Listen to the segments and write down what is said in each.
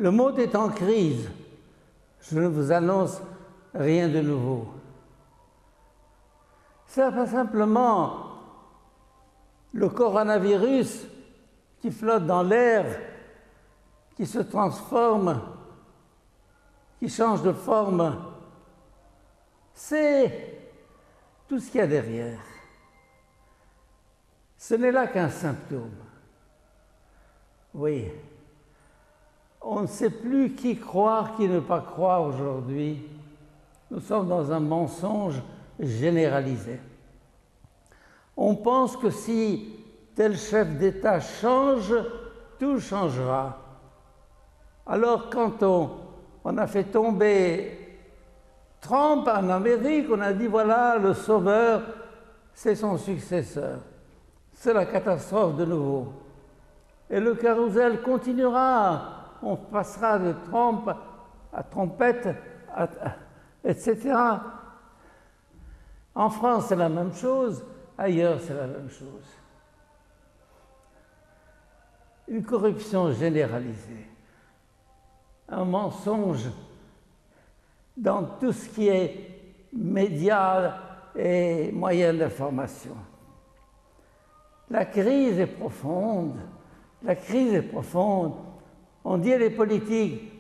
Le monde est en crise. Je ne vous annonce rien de nouveau. C'est pas simplement le coronavirus qui flotte dans l'air, qui se transforme, qui change de forme. C'est tout ce qu'il y a derrière. Ce n'est là qu'un symptôme. Oui. On ne sait plus qui croire, qui ne pas croire aujourd'hui. Nous sommes dans un mensonge généralisé. On pense que si tel chef d'État change, tout changera. Alors quand on a fait tomber Trump en Amérique, on a dit voilà, le sauveur, c'est son successeur. C'est la catastrophe de nouveau. Et le carrousel continuera. On passera de Trump à trompette, etc. En France, c'est la même chose. Ailleurs, c'est la même chose. Une corruption généralisée. Un mensonge dans tout ce qui est médias et moyens d'information. La crise est profonde. La crise est profonde. On dit elle est politique.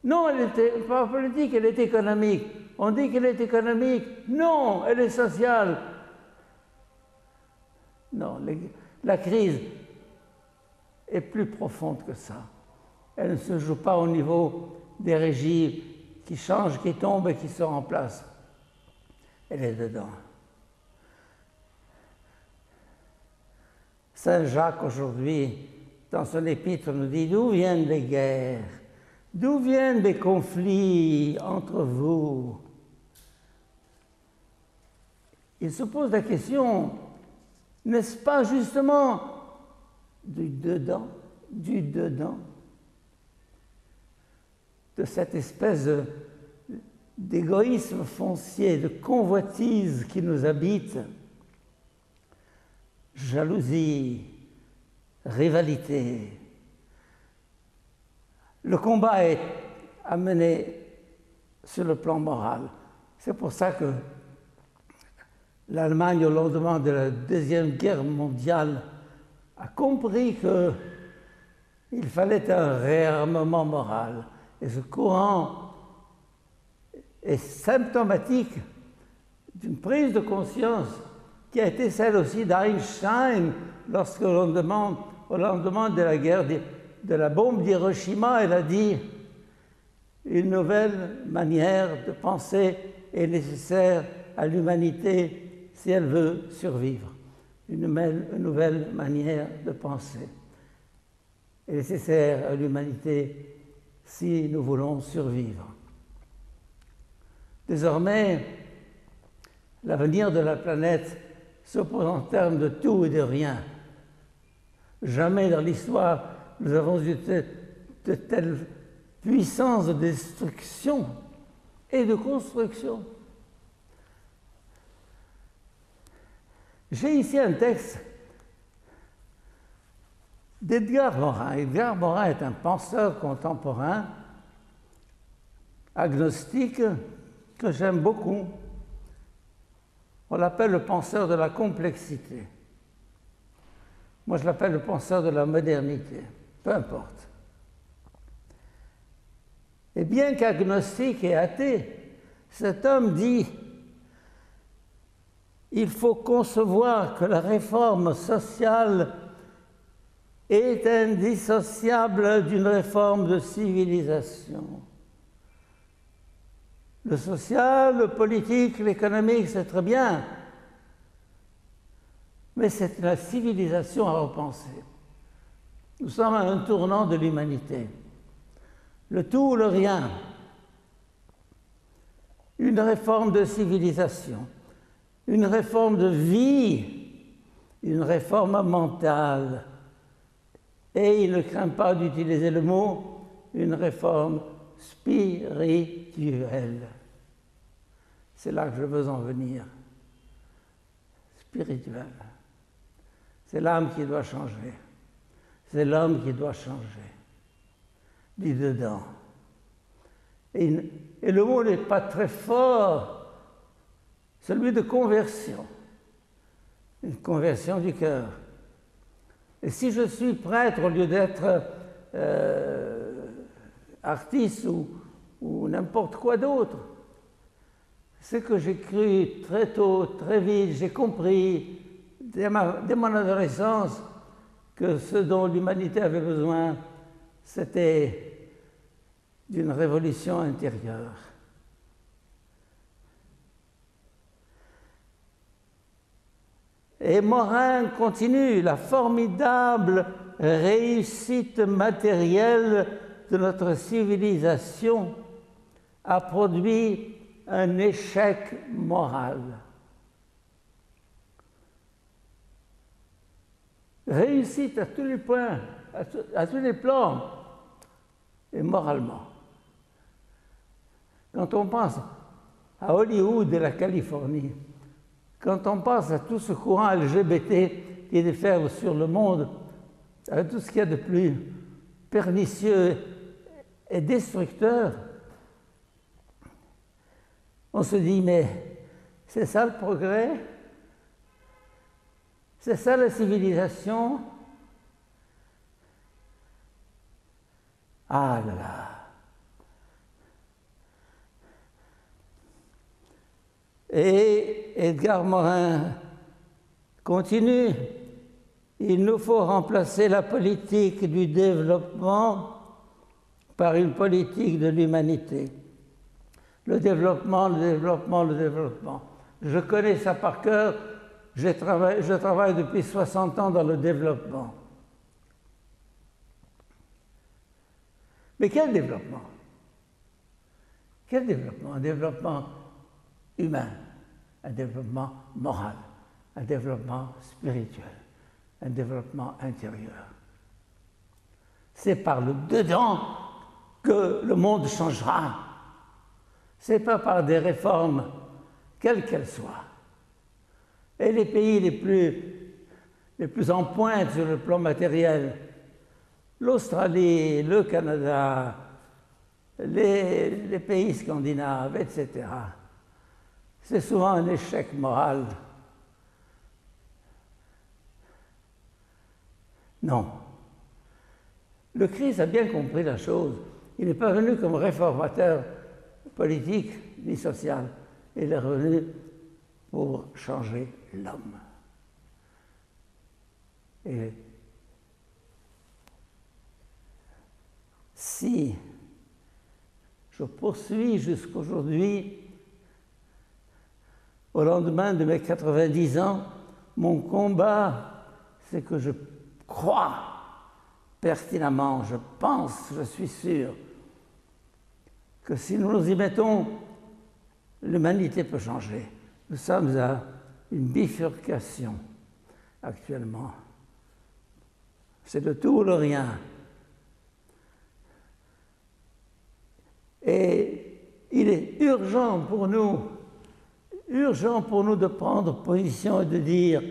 Non, elle n'est pas politique, elle est économique. On dit qu'elle est économique. Non, elle est sociale. Non, la crise est plus profonde que ça. Elle ne se joue pas au niveau des régimes qui changent, qui tombent et qui se remplacent. Elle est dedans. Saint Jacques, aujourd'hui, dans son épître, nous dit d'où viennent les guerres, d'où viennent les conflits entre vous. Il se pose la question, n'est-ce pas justement du dedans, de cette espèce d'égoïsme foncier, de convoitise qui nous habite, jalousie, rivalité. Le combat est amené sur le plan moral. C'est pour ça que l'Allemagne, au lendemain de la Deuxième Guerre mondiale, a compris qu'il fallait un réarmement moral. Et ce courant est symptomatique d'une prise de conscience qui a été celle aussi d'Einstein lorsque au lendemain de la guerre, de la bombe d'Hiroshima, elle a dit « Une nouvelle manière de penser est nécessaire à l'humanité si elle veut survivre. Une nouvelle manière de penser est nécessaire à l'humanité si nous voulons survivre. » Désormais, l'avenir de la planète se pose en termes de tout et de rien. Jamais dans l'histoire nous avons eu de telles puissances de destruction et de construction. J'ai ici un texte d'Edgar Morin. Edgar Morin est un penseur contemporain, agnostique, que j'aime beaucoup. On l'appelle le penseur de la complexité. Moi, je l'appelle le penseur de la modernité. Peu importe. Et bien qu'agnostique et athée, cet homme dit « Il faut concevoir que la réforme sociale est indissociable d'une réforme de civilisation. Le social, le politique, l'économique, c'est très bien, mais c'est la civilisation à repenser. Nous sommes à un tournant de l'humanité. Le tout ou le rien. Une réforme de civilisation, une réforme de vie, une réforme mentale. Et il ne craint pas d'utiliser le mot, une réforme spirituelle. C'est là que je veux en venir. Spirituelle. C'est l'âme qui doit changer. C'est l'homme qui doit changer. du dedans. Et le mot n'est pas très fort, celui de conversion, une conversion du cœur. Et si je suis prêtre au lieu d'être artiste ou n'importe quoi d'autre, c'est que j'ai cru très tôt, très vite, j'ai compris dès mon adolescence que ce dont l'humanité avait besoin, c'était d'une révolution intérieure. Et Morin continue, la formidable réussite matérielle de notre civilisation a produit un échec moral. Réussite à tous les points, à tous les plans, et moralement. Quand on pense à Hollywood et la Californie, quand on pense à tout ce courant LGBT qui déferle sur le monde, à tout ce qu'il y a de plus pernicieux et destructeur, on se dit, mais c'est ça le progrès? C'est ça la civilisation? Ah là là! Et Edgar Morin continue, il nous faut remplacer la politique du développement par une politique de l'humanité. Le développement, le développement, le développement. Je connais ça par cœur, je travaille depuis 60 ans dans le développement. Mais quel développement? Quel développement? Un développement humain, un développement moral, un développement spirituel, un développement intérieur. C'est par le dedans que le monde changera. Ce n'est pas par des réformes, quelles qu'elles soient. Et les pays les plus en pointe sur le plan matériel, l'Australie, le Canada, les pays scandinaves, etc., c'est souvent un échec moral. Non. Le Christ a bien compris la chose. Il n'est pas venu comme réformateur politique ni social. Il est revenu pour changer l'homme. Et si je poursuis jusqu'aujourd'hui, au lendemain de mes 90 ans, mon combat, c'est que je crois pertinemment, je pense, je suis sûr, que si nous nous y mettons, l'humanité peut changer. Nous sommes à une bifurcation actuellement. C'est le tout ou le rien. Et il est urgent pour nous de prendre position et de dire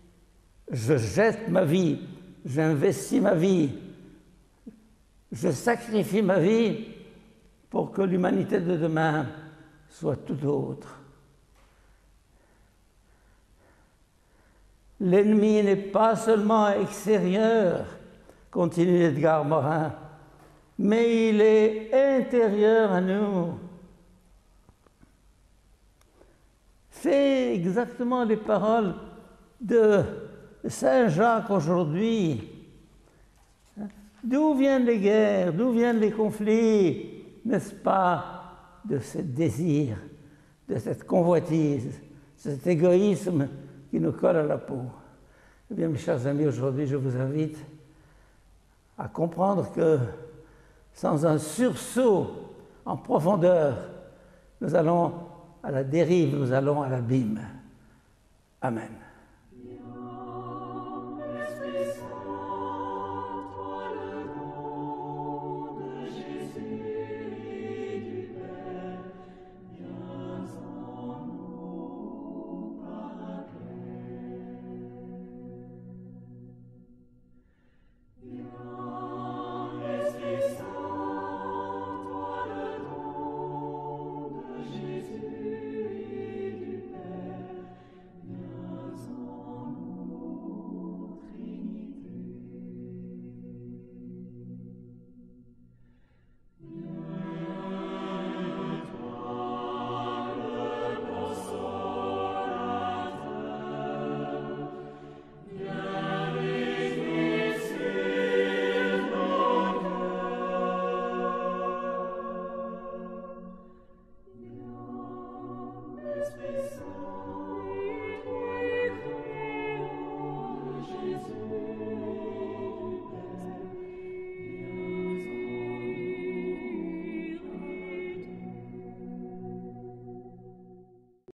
« je jette ma vie, j'investis ma vie, je sacrifie ma vie pour que l'humanité de demain soit tout autre ». L'ennemi n'est pas seulement extérieur, continue Edgar Morin, mais il est intérieur à nous. C'est exactement les paroles de Saint Jacques aujourd'hui. D'où viennent les guerres, d'où viennent les conflits, n'est-ce pas, de ce désir, de cette convoitise, de cet égoïsme qui nous colle à la peau. Eh bien, mes chers amis, aujourd'hui, je vous invite à comprendre que sans un sursaut en profondeur, nous allons à la dérive, nous allons à l'abîme. Amen.